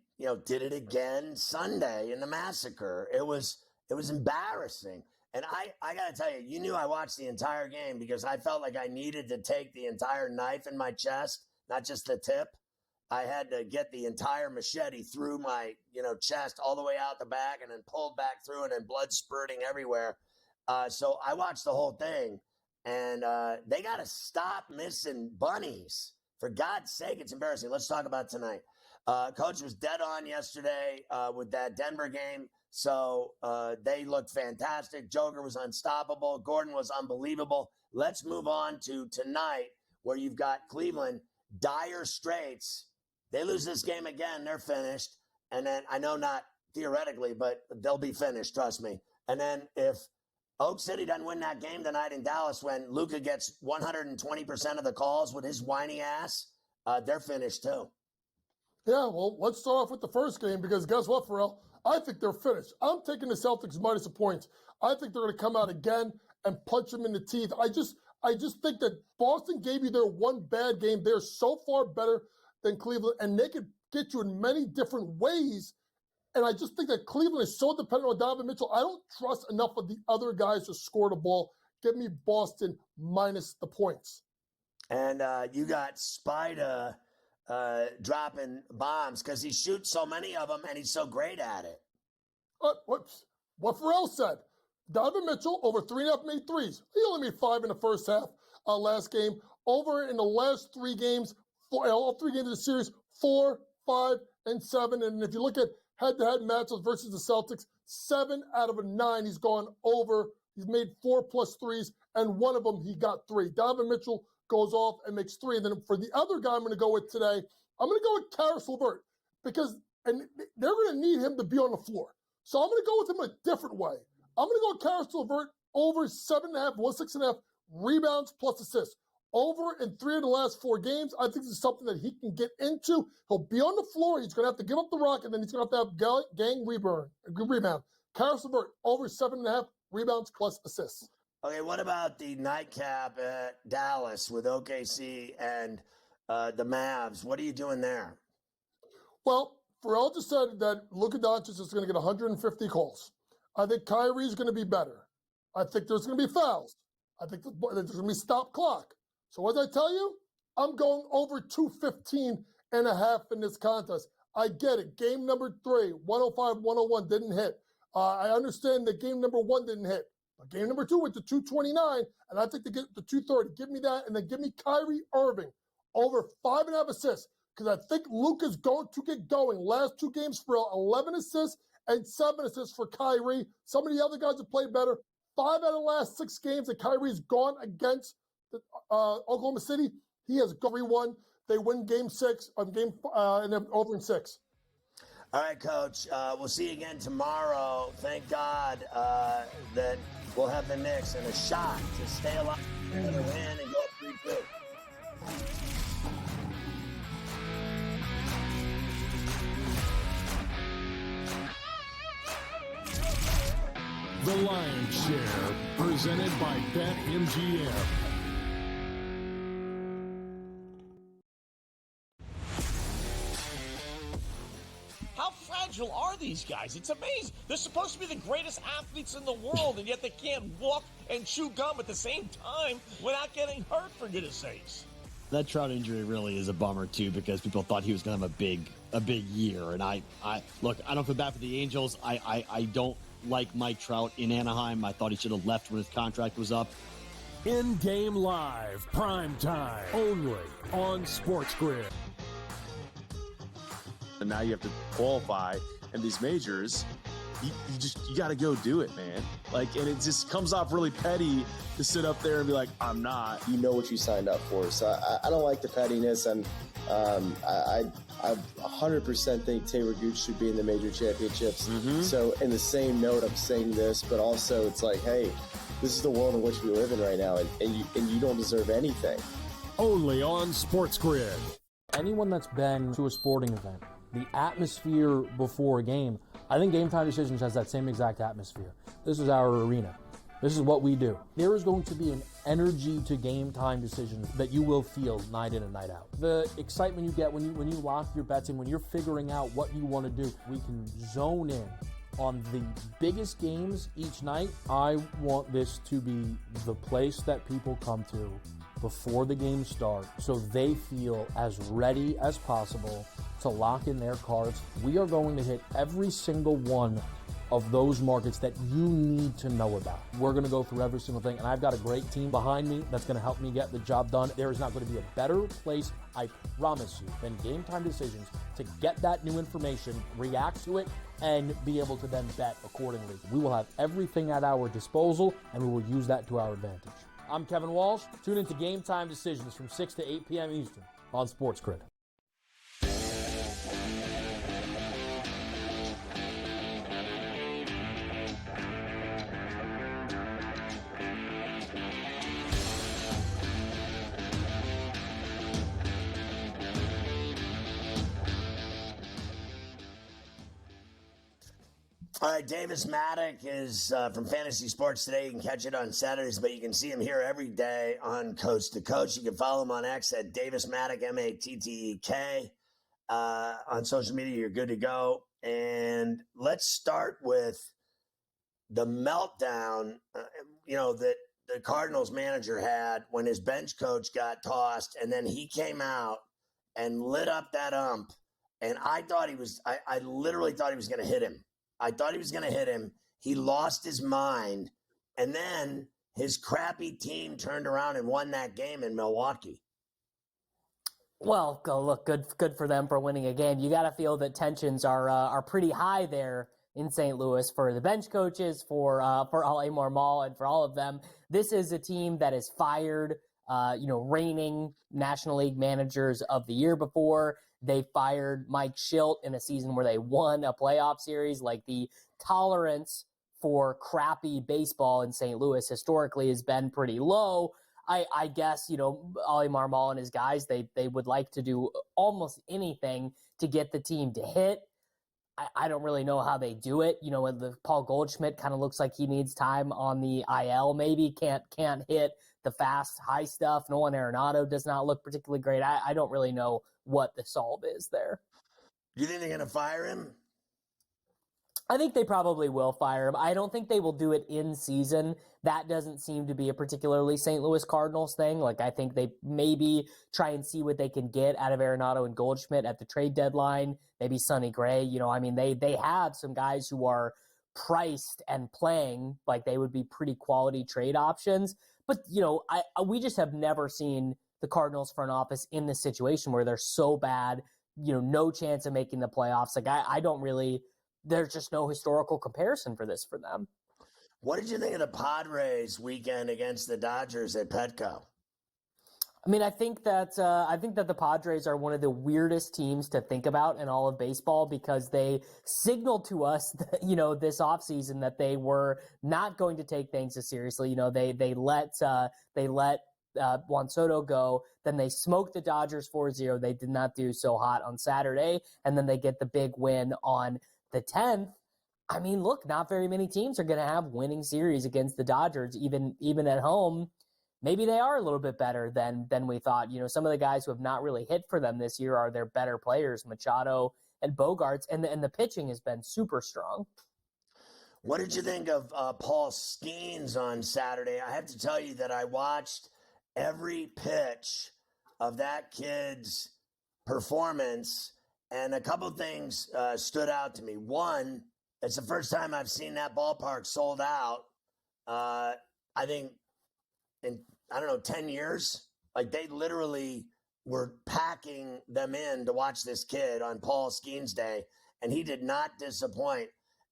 did it again Sunday in the massacre. It was embarrassing. And I got to tell you, you knew I watched the entire game because I felt like I needed to take the entire knife in my chest, not just the tip. I had to get the entire machete through my, chest all the way out the back and then pulled back through it and blood spurting everywhere. So I watched the whole thing, and they got to stop missing bunnies. For God's sake, it's embarrassing. Let's talk about tonight. Coach was dead on yesterday with that Denver game. So they looked fantastic. Joker was unstoppable. Gordon was unbelievable. Let's move on to tonight where you've got Cleveland, dire straits. They lose this game again, they're finished. And then I know not theoretically, but they'll be finished, trust me. And then if Oak City doesn't win that game tonight in Dallas when Luka gets 120% of the calls with his whiny ass, they're finished too. Yeah, well, let's start off with the first game because guess what, Ferrall? I think they're finished. I'm taking the Celtics minus a point. I think they're going to come out again and punch them in the teeth. I just think that Boston gave you their one bad game. They're so far better than Cleveland, and they could get you in many different ways. And I just think that Cleveland is so dependent on Donovan Mitchell. I don't trust enough of the other guys to score the ball. Give me Boston minus the points. And you got Spida dropping bombs because he shoots so many of them and he's so great at it. What Ferrall said. Donovan Mitchell, over 3.5 made threes. He only made 5 in the first half last game. Over in the last 3 games, all 3 games of the series, 4, 5, and 7. And if you look at head-to-head matchups versus the Celtics, 7 out of 9 he's gone over. He's made 4+ threes, and one of them he got 3. Donovan Mitchell goes off and makes 3. And then for the other guy I'm going to go with today, I'm going to go with Karis LeVert because they're going to need him to be on the floor. So I'm going to go with him a different way. I'm going to go with Karis LeVert over 7.5, 6.5 rebounds plus assists. Over in 3 of the last 4 games. I think this is something that he can get into. He'll be on the floor. He's going to have to give up the rock, and then he's going to have gang rebound. Karis LeVert over 7.5 rebounds plus assists. Okay, what about the nightcap at Dallas with OKC and the Mavs? What are you doing there? Well, Ferrall just said that Luka Doncic is going to get 150 calls. I think Kyrie's going to be better. I think there's going to be fouls. I think there's going to be stop clock. So as I tell you, I'm going over 215.5 in this contest. I get it. Game number 3, 105-101 didn't hit. I understand that game number 1 didn't hit. But game number 2 went to 229, and I think to get to 230. Give me that, and then give me Kyrie Irving over 5.5 assists, because I think Luka's going to get going. Last 2 games for 11 assists and 7 assists for Kyrie. Some of the other guys have played better. 5 out of the last 6 games that Kyrie's gone against Oklahoma City, he has 3-1. They win game 6, and then over in 6. All right, Coach. We'll see you again tomorrow. Thank God that we'll have the Knicks and a shot to stay alive and win and go 3-2. The Lion's Share, presented by BetMGM. How fragile are these guys? It's amazing. They're supposed to be the greatest athletes in the world, and yet they can't walk and chew gum at the same time without getting hurt, for goodness sakes. That Trout injury really is a bummer too, because people thought he was going to have a big year. And I look, I don't feel bad for the Angels. I don't like Mike Trout in Anaheim. I thought he should have left when his contract was up. In-game live, prime time, only on SportsGrid. And now you have to qualify in these majors. You got to go do it, man. Like, and it just comes off really petty to sit up there and be like, I'm not. You know what you signed up for. So I don't like the pettiness, and I 100% think Taylor Gooch should be in the major championships. So in the same note, I'm saying this, but also it's like, hey, this is the world in which we live in right now, and you don't deserve anything. Only on SportsGrid. Anyone that's been to a sporting event, the atmosphere before a game, I think Game Time Decisions has that same exact atmosphere. This is our arena. This is what we do. There is going to be an energy to Game Time Decisions that you will feel night in and night out. The excitement you get when you lock your bets in, when you're figuring out what you want to do, we can zone in on the biggest games each night. I want this to be the place that people come to before the games start so they feel as ready as possible to lock in their cards. We are going to hit every single one of those markets that you need to know about. We're going to go through every single thing, and I've got a great team behind me that's going to help me get the job done. There is not going to be a better place, I promise you, than Game Time Decisions to get that new information, react to it, and be able to then bet accordingly. We will have everything at our disposal, and we will use that to our advantage. I'm Kevin Walsh. Tune into Game Time Decisions from 6 to 8 p.m. Eastern on SportsGrid. All right, Davis Maddock is from Fantasy Sports Today. You can catch it on Saturdays, but you can see him here every day on Coach to Coach. You can follow him on X at Davis Maddock, Mattek. On social media, you're good to go. And let's start with the meltdown, that the Cardinals manager had when his bench coach got tossed, and then he came out and lit up that ump. And I literally thought he was going to hit him. I thought he was going to hit him. He lost his mind. And then his crappy team turned around and won that game in Milwaukee. Well, look, good for them for winning a game. You got to feel that tensions are pretty high there in St. Louis for the bench coaches, for Ole Marmol, and for all of them. This is a team that is fired reigning National League Managers of the year before. They fired Mike Schilt in a season where they won a playoff series. Like, the tolerance for crappy baseball in St. Louis historically has been pretty low. I guess, Ollie Marmol and his guys, they would like to do almost anything to get the team to hit. I don't really know how they do it. The Paul Goldschmidt kind of looks like he needs time on the IL, maybe can't hit the fast, high stuff. Nolan Arenado does not look particularly great. I don't really know what the solve is there. You think they're going to fire him? I think they probably will fire him. I don't think they will do it in season. That doesn't seem to be a particularly St. Louis Cardinals thing. Like, I think they maybe try and see what they can get out of Arenado and Goldschmidt at the trade deadline. Maybe Sonny Gray. They have some guys who are priced and playing like they would be pretty quality trade options. But, we just have never seen the Cardinals front office in this situation where they're so bad, no chance of making the playoffs. Like, I don't really... There's just no historical comparison for this for them. What did you think of the Padres weekend against the Dodgers at Petco? I mean, I think that the Padres are one of the weirdest teams to think about in all of baseball because they signaled to us, this offseason that they were not going to take things as seriously. They let Juan Soto go. Then they smoked the Dodgers 4-0. They did not do so hot on Saturday, and then they get the big win on the 10th. I mean, look, not very many teams are going to have winning series against the Dodgers, even at home. Maybe they are a little bit better than we thought. Some of the guys who have not really hit for them this year are their better players, Machado and Bogarts, and the pitching has been super strong. What did you think of Paul Skeens on Saturday? I have to tell you that I watched every pitch of that kid's performance, and a couple things stood out to me. One, it's the first time I've seen that ballpark sold out, I think, in, 10 years. Like, they literally were packing them in to watch this kid on Paul Skeens Day, and he did not disappoint.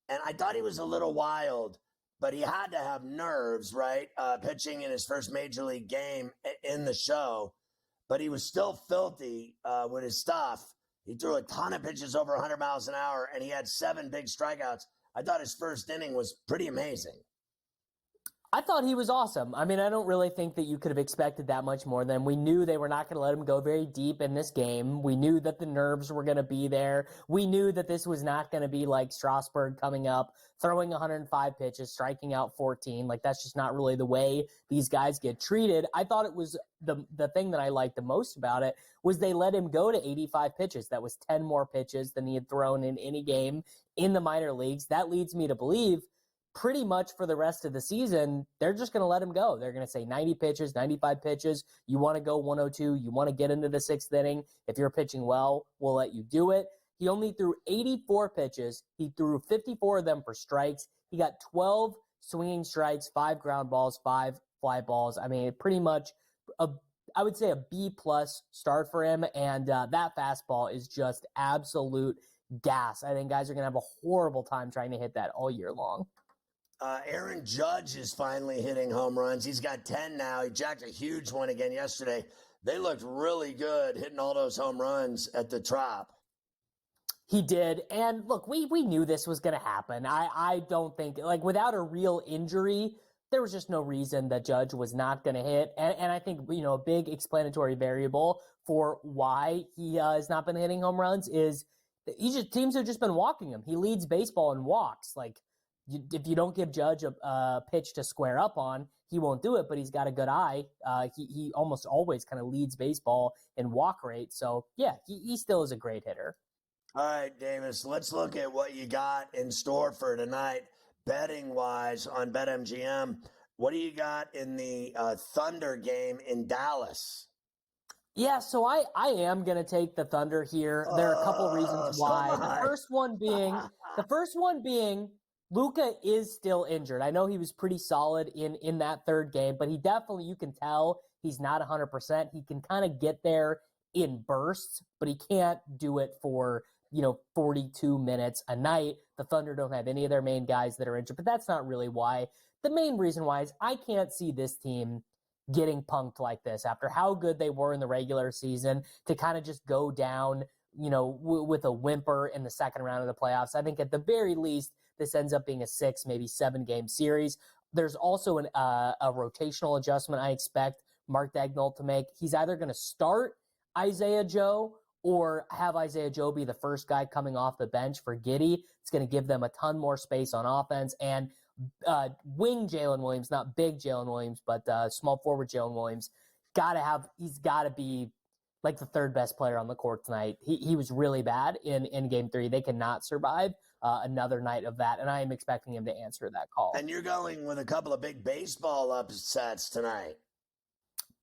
And I thought he was a little wild, but he had to have nerves, right? Pitching in his first major league game in the show. But he was still filthy with his stuff. He threw a ton of pitches over 100 miles an hour, and he had 7 big strikeouts. I thought his first inning was pretty amazing. I thought he was awesome. I mean, I don't really think that you could have expected that much more than we knew they were not going to let him go very deep in this game. We knew that the nerves were going to be there. We knew that this was not going to be like Strasburg coming up, throwing 105 pitches, striking out 14. Like, that's just not really the way these guys get treated. I thought it was the thing that I liked the most about it was they let him go to 85 pitches. That was 10 more pitches than he had thrown in any game in the minor leagues. That leads me to believe pretty much for the rest of the season, they're just going to let him go. They're going to say 90 pitches, 95 pitches. You want to go 102. You want to get into the 6th inning. If you're pitching well, we'll let you do it. He only threw 84 pitches. He threw 54 of them for strikes. He got 12 swinging strikes, 5 ground balls, 5 fly balls. I mean, pretty much I would say a B-plus start for him. And that fastball is just absolute gas. I think guys are going to have a horrible time trying to hit that all year long. Aaron Judge is finally hitting home runs. He's got 10 now. He jacked a huge one again yesterday. They looked really good hitting all those home runs at the Trop. He did. And look, we knew this was going to happen. I don't think, like, without a real injury, there was just no reason that Judge was not going to hit. And I think, a big explanatory variable for why he has not been hitting home runs is teams have just been walking him. He leads baseball in walks. Like, if you don't give Judge a pitch to square up on, he won't do it, but he's got a good eye. He almost always kind of leads baseball in walk rate. So, yeah, he still is a great hitter. All right, Davis, let's look at what you got in store for tonight, betting-wise on BetMGM. What do you got in the Thunder game in Dallas? Yeah, so I am going to take the Thunder here. There are a couple of reasons why. The first one being Luka is still injured. I know he was pretty solid in that third game, but he definitely, you can tell he's not 100%. He can kind of get there in bursts, but he can't do it for, 42 minutes a night. The Thunder don't have any of their main guys that are injured, but that's not really why. The main reason why is I can't see this team getting punked like this after how good they were in the regular season to kind of just go down, with a whimper in the second round of the playoffs. I think at the very least, this ends up being a 6, maybe 7 game series. There's also a rotational adjustment I expect Mark Daigneault to make. He's either going to start Isaiah Joe or have Isaiah Joe be the first guy coming off the bench for Giddey. It's going to give them a ton more space on offense. And wing Jalen Williams, not big Jalen Williams, but small forward Jalen Williams, he's got to be like the third best player on the court tonight. He was really bad in game 3. They cannot survive another night of that, and I am expecting him to answer that call. And you're going with a couple of big baseball upsets tonight.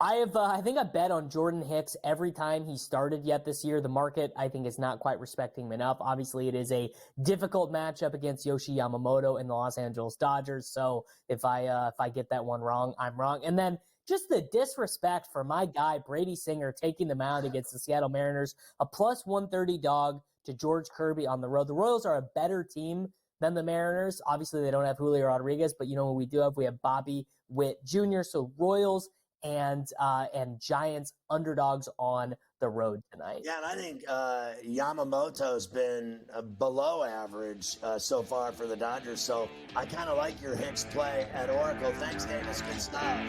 I think I bet on Jordan Hicks every time he started yet this year. The market, I think, is not quite respecting him enough. Obviously, it is a difficult matchup against Yoshi Yamamoto and the Los Angeles Dodgers. So if I get that one wrong, I'm wrong. And then just the disrespect for my guy, Brady Singer, taking the mound against the Seattle Mariners, a plus 130 dog to George Kirby on the road. The Royals are a better team than the Mariners. Obviously, they don't have Julio Rodriguez, but you know what we do have? We have Bobby Witt Jr. So Royals and Giants underdogs on the road tonight. Yeah, and I think Yamamoto's been below average so far for the Dodgers, so I kind of like your Hicks play at Oracle. Thanks, Davis. Good stuff.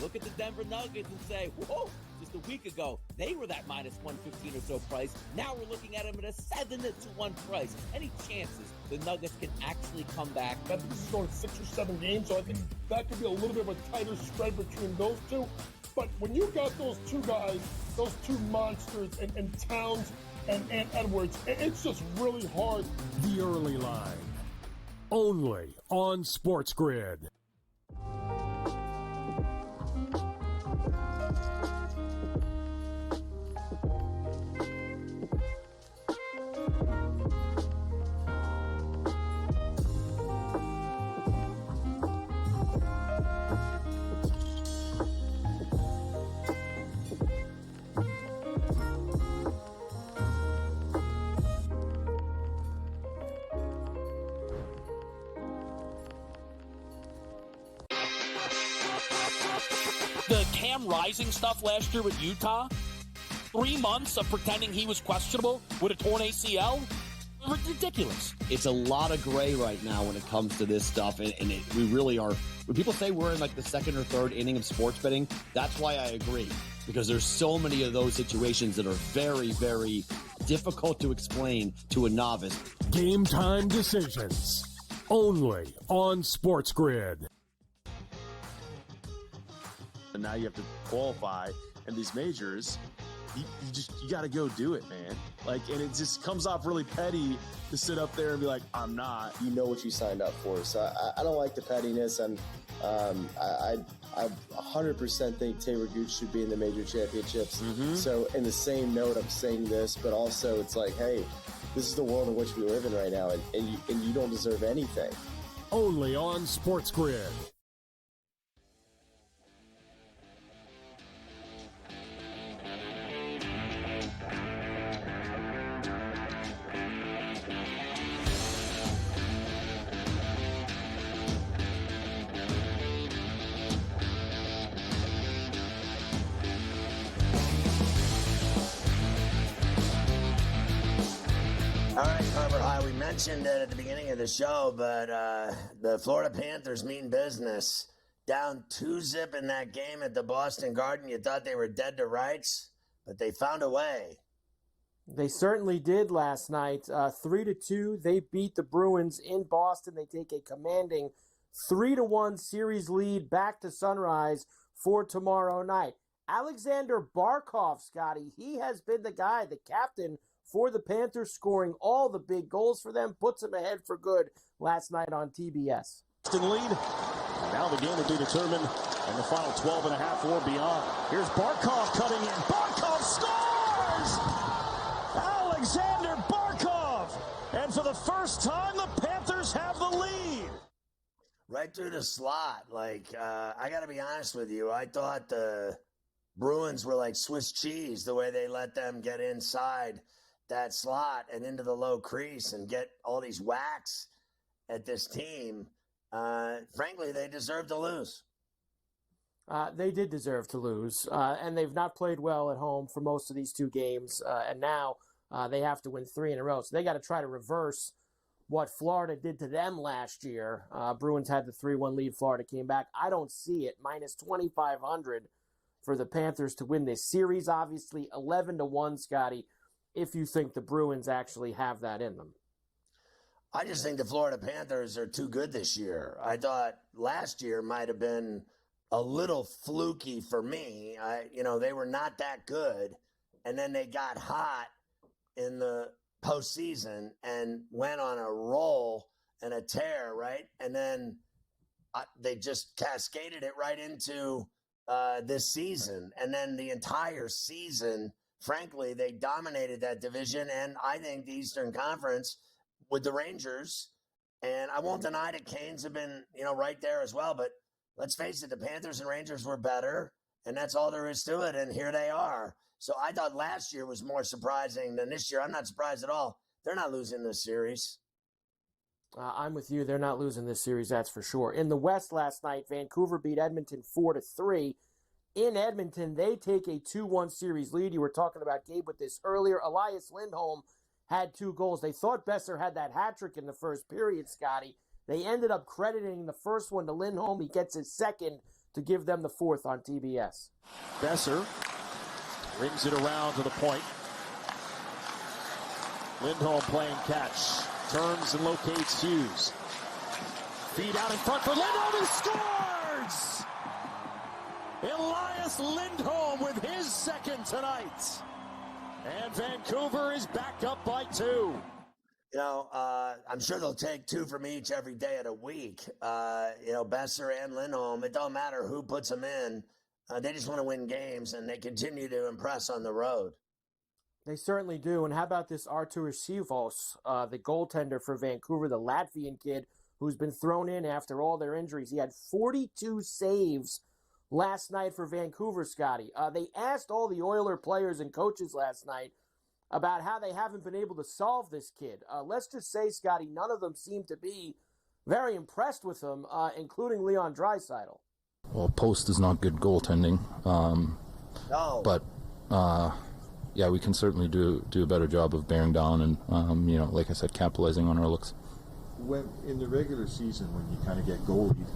Look at the Denver Nuggets and say, whoa, just a week ago, they were that minus 115 or so price. Now we're looking at them at a 7-1 price. Any chances the Nuggets can actually come back? I think this is going 6 or 7 games, so I think that could be a little bit of a tighter spread between those two. But when you got those two guys, those two monsters, and Towns and Edwards, it's just really hard. The early line, only on SportsGrid. The Cam Rising stuff last year with Utah, 3 months of pretending he was questionable with a torn ACL, ridiculous. It's a lot of gray right now when it comes to this stuff, and we really are. When people say we're in like the second or third inning of sports betting, that's why I agree, because there's so many of those situations that are very, very difficult to explain to a novice. Game time decisions, only on SportsGrid. And now you have to qualify, and these majors, you got to go do it, man. Like, and it just comes off really petty to sit up there and be like, I'm not. You know what you signed up for, so I don't like the pettiness, and I 100% think Taylor Gooch should be in the major championships. So in the same note, I'm saying this, but also it's like, hey, this is the world in which we live in right now, and you don't deserve anything. Only on SportsGrid. All right, Carver High, we mentioned it at the beginning of the show, but the Florida Panthers mean business. Down 2-0 in that game at the Boston Garden. You thought they were dead to rights, but they found a way. They certainly did last night. 3-2, they beat the Bruins in Boston. They take a commanding 3-1 series lead back to Sunrise for tomorrow night. Alexander Barkov, Scotty, he has been the guy, the captain for the Panthers, scoring all the big goals for them, puts them ahead for good last night on TBS. Lead. Now the game will be determined in the final 12.5 or beyond. Here's Barkov cutting in. Barkov scores! Alexander Barkov! And for the through the slot, I got to be honest with you. I thought the Bruins were like Swiss cheese, the way they let them get inside that slot and into the low crease and get all these whacks at this team. Frankly, they deserve to lose. They did deserve to lose, and they've not played well at home for most of these two games, and now they have to win 3 in a row. So they got to try to reverse what Florida did to them last year. Bruins had the 3-1 lead. Florida came back. I don't see it. Minus 2,500 for the Panthers to win this series. Obviously, 11-1, Scotty, if you think the Bruins actually have that in them. I just think the Florida Panthers are too good this year. I thought last year might have been a little fluky for me. They were not that good, and then they got hot in the postseason and went on a roll and a tear, right? And then they just cascaded it right into this season. And then the entire season, frankly, they dominated that division. And I think the Eastern Conference with the Rangers, and I won't deny that Canes have been, right there as well. But let's face it, the Panthers and Rangers were better, and that's all there is to it. And here they are. So I thought last year was more surprising than this year. I'm not surprised at all. They're not losing this series. I'm with you. They're not losing this series, that's for sure. In the West last night, Vancouver beat Edmonton 4-3. In Edmonton, they take a 2-1 series lead. You were talking about, Gabe, with this earlier. Elias Lindholm had 2 goals. They thought Besser had that hat trick in the first period, Scotty. They ended up crediting the first one to Lindholm. He gets his second to give them the fourth on TBS. Besser brings it around to the point. Lindholm playing catch. Turns and locates Hughes. Feed out in front for Lindholm, who scores! Elias Lindholm with his second tonight. And Vancouver is back up by 2. I'm sure they'll take 2 from each every day of the week. Besser and Lindholm, it don't matter who puts them in. They just want to win games, and they continue to impress on the road. They certainly do. And how about this Arturs Sivos, the goaltender for Vancouver, the Latvian kid who's been thrown in after all their injuries. He had 42 saves last night for Vancouver, Scotty. They asked all the Oiler players and coaches last night about how they haven't been able to solve this kid. Let's just say, Scotty, none of them seem to be very impressed with him, including Leon Draisaitl. Well, Post is not good goaltending. No. But, yeah, we can certainly do a better job of bearing down and, like I said, capitalizing on our looks. When in the regular season, when you kind of get goalied,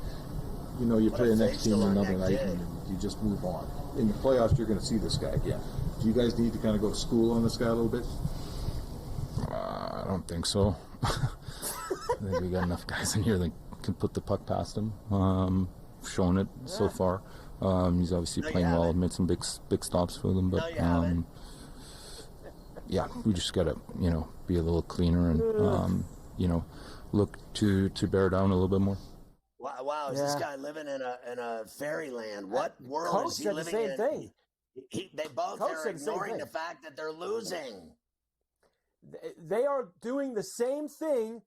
you play the next team another night and you just move on. In the playoffs, you're going to see this guy again. Do you guys need to kind of go to school on this guy a little bit? I don't think so. I think we got enough guys in here that can put the puck past him. Shown it so far. He's obviously playing well. Made some big stops for them, but yeah, we just got to be a little cleaner and look to bear down a little bit more. Wow, is this guy living in a fairyland? What world Coach is he said living the same in? thing. They both Coach are said the same ignoring thing. the fact that they're losing. They are doing the same thing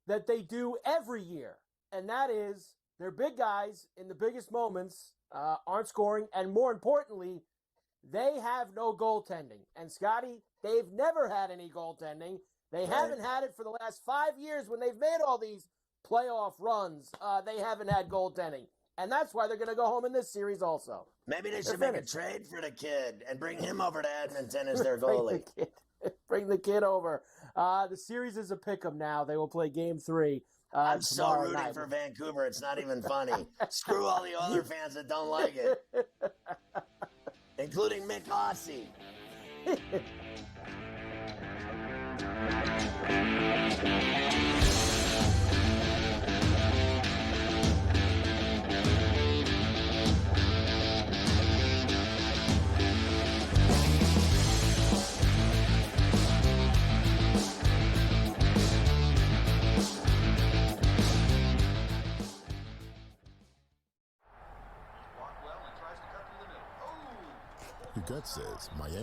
that they do every year, and that is their big guys in the biggest moments aren't scoring, and more importantly, they have no goaltending. And Scotty, they've never had any goaltending. They haven't had it for the last 5 years when they've made all these playoff runs. They haven't had goaltending. And that's why they're going to go home in this series also. Maybe they should make a trade for the kid and bring him over to Edmonton as their goalie. Bring the kid over. The series is a pick-em now. They will play Game 3 I'm so tomorrow rooting night. for Vancouver. It's not even funny. Screw all the other fans that don't like it, including Mick Aussie. Your gut says Miami.